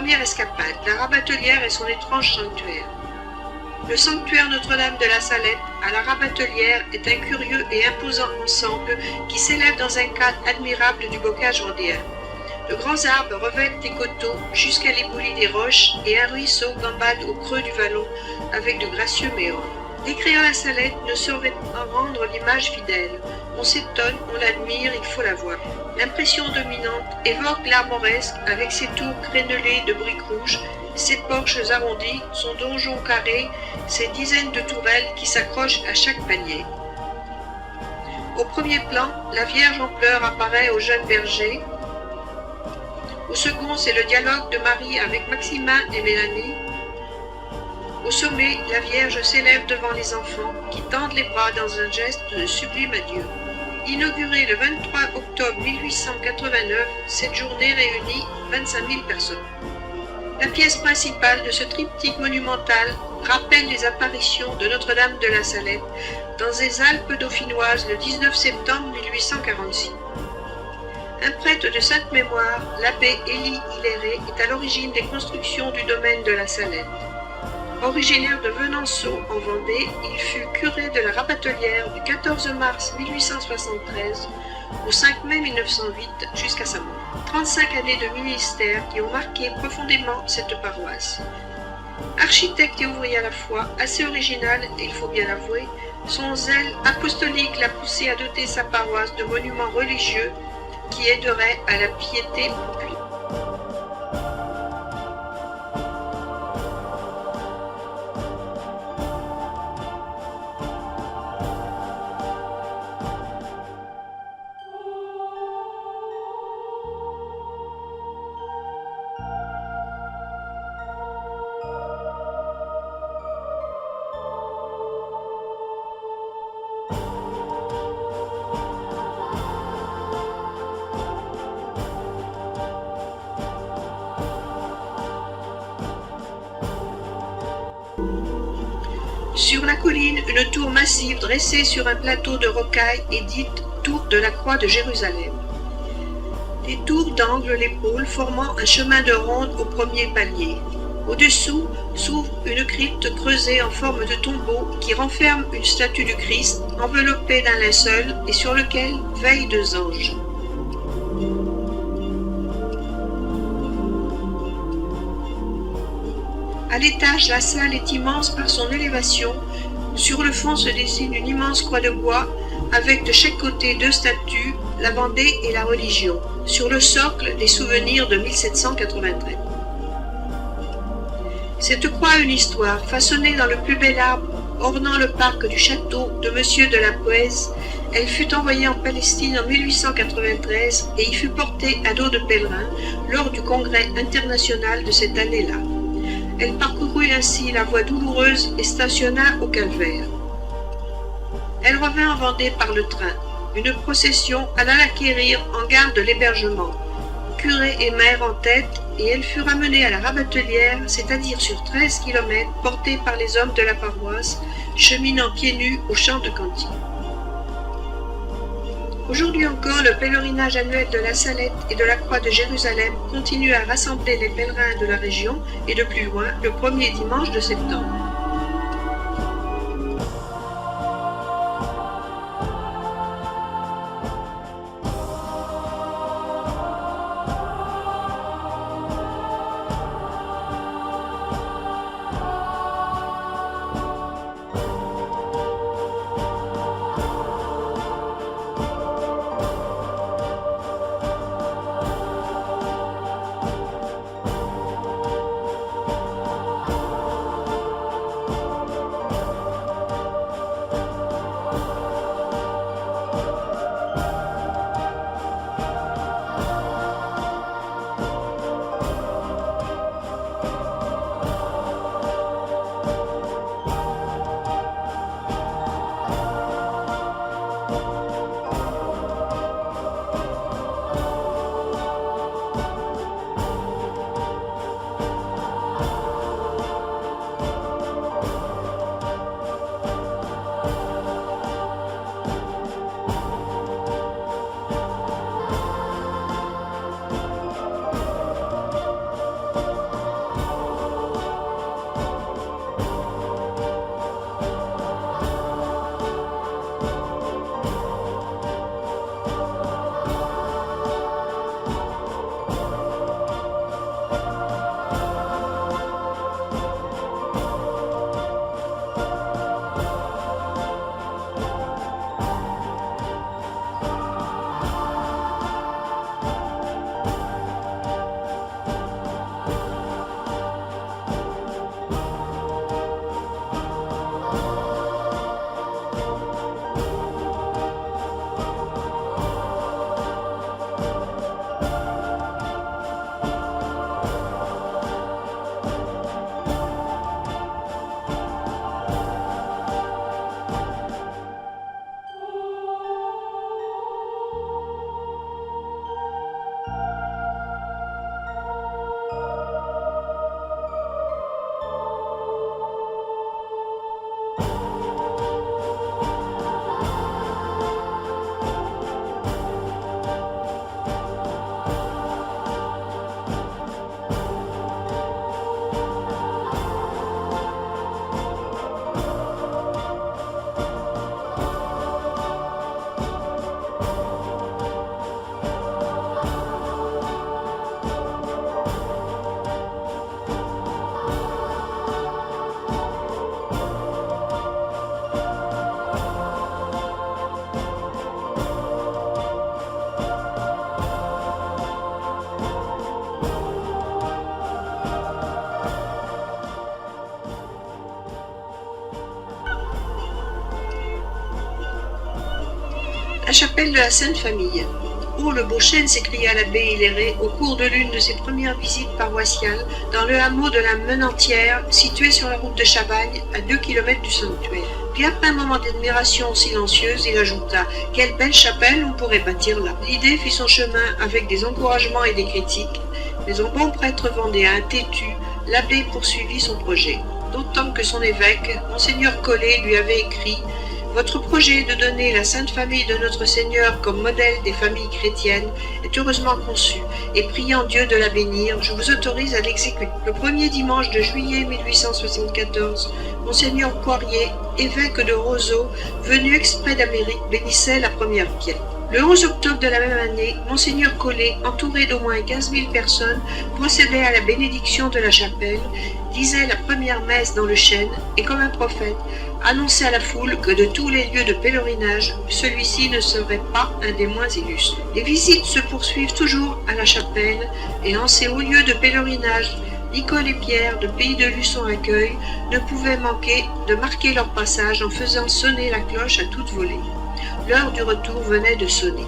première escapade, la Rabatelière et son étrange sanctuaire. Le sanctuaire Notre-Dame de la Salette à la Rabatelière est un curieux et imposant ensemble qui s'élève dans un cadre admirable du bocage vendéen. De grands arbres revêtent des coteaux jusqu'à l'éboulis des roches et un ruisseau gambade au creux du vallon avec de gracieux méandres. Décrire la Salette ne saurait en rendre l'image fidèle. On s'étonne, on l'admire, il faut la voir. L'impression dominante évoque l'art mauresque avec ses tours crénelées de briques rouges, ses porches arrondis, son donjon carré, ses dizaines de tourelles qui s'accrochent à chaque panier. Au premier plan, la Vierge en pleurs apparaît au jeune berger. Au second, c'est le dialogue de Marie avec Maximin et Mélanie. Au sommet, la Vierge s'élève devant les enfants qui tendent les bras dans un geste de sublime adieu. Inaugurée le 23 octobre 1889, cette journée réunit 25 000 personnes. La pièce principale de ce triptyque monumental rappelle les apparitions de Notre-Dame de la Salette dans les Alpes dauphinoises le 19 septembre 1846. Un prêtre de sainte mémoire, l'abbé Élie Hilleret, est à l'origine des constructions du domaine de la Salette. Originaire de Venanceau en Vendée, il fut curé de la Rabatelière du 14 mars 1873 au 5 mai 1908 jusqu'à sa mort. 35 années de ministère qui ont marqué profondément cette paroisse. Architecte et ouvrier à la fois, assez original, il faut bien l'avouer, son zèle apostolique l'a poussé à doter sa paroisse de monuments religieux qui aideraient à la piété populaire. Sur la colline, une tour massive dressée sur un plateau de rocailles est dite tour de la croix de Jérusalem. Des tours d'angle l'épaule formant un chemin de ronde au premier palier. Au-dessous s'ouvre une crypte creusée en forme de tombeau qui renferme une statue du Christ enveloppée d'un linceul et sur lequel veillent 2 anges. À l'étage, la salle est immense par son élévation. Sur le fond se dessine une immense croix de bois avec de chaque côté 2 statues, la Vendée et la Religion. Sur le socle, des souvenirs de 1793. Cette croix a une histoire. Façonnée dans le plus bel arbre ornant le parc du château de Monsieur de la Poèze, elle fut envoyée en Palestine en 1893 et y fut portée à dos de pèlerins lors du congrès international de cette année-là. Elle parcourut ainsi la voie douloureuse et stationna au Calvaire. Elle revint en Vendée par le train. Une procession alla l'acquérir en gare de l'hébergement, curé et maire en tête, et elle fut ramenée à la Rabatelière, c'est-à-dire sur 13 km, portée par les hommes de la paroisse, cheminant pieds nus au champ de Canty. Aujourd'hui encore, le pèlerinage annuel de la Salette et de la Croix de Jérusalem continue à rassembler les pèlerins de la région et de plus loin le premier dimanche de septembre. La chapelle de la Sainte Famille. Oh, le beau chêne, s'écria l'abbé Hilleret au cours de l'une de ses premières visites paroissiales dans le hameau de la Menantière, situé sur la route de Chavagne, à 2 kilomètres du sanctuaire. Puis après un moment d'admiration silencieuse, il ajouta « Quelle belle chapelle on pourrait bâtir là !» L'idée fit son chemin avec des encouragements et des critiques, mais en bon prêtre vendéen têtu, l'abbé poursuivit son projet. D'autant que son évêque, Monseigneur Collet, lui avait écrit « Votre projet de donner la Sainte Famille de notre Seigneur comme modèle des familles chrétiennes est heureusement conçu, et priant Dieu de la bénir, je vous autorise à l'exécuter. » Le premier dimanche de juillet 1874, Monseigneur Poirier, évêque de Roseau, venu exprès d'Amérique, bénissait la première pierre. Le 11 octobre de la même année, Monseigneur Collet, entouré d'au moins 15 000 personnes, procédait à la bénédiction de la chapelle, disait la première messe dans le chêne et, comme un prophète, annonçait à la foule que de tous les lieux de pèlerinage, celui-ci ne serait pas un des moins illustres. Les visites se poursuivent toujours à la chapelle et en ces hauts lieux de pèlerinage, Nicole et Pierre, de Pays de Luçon Accueil, ne pouvaient manquer de marquer leur passage en faisant sonner la cloche à toute volée. L'heure du retour venait de sonner.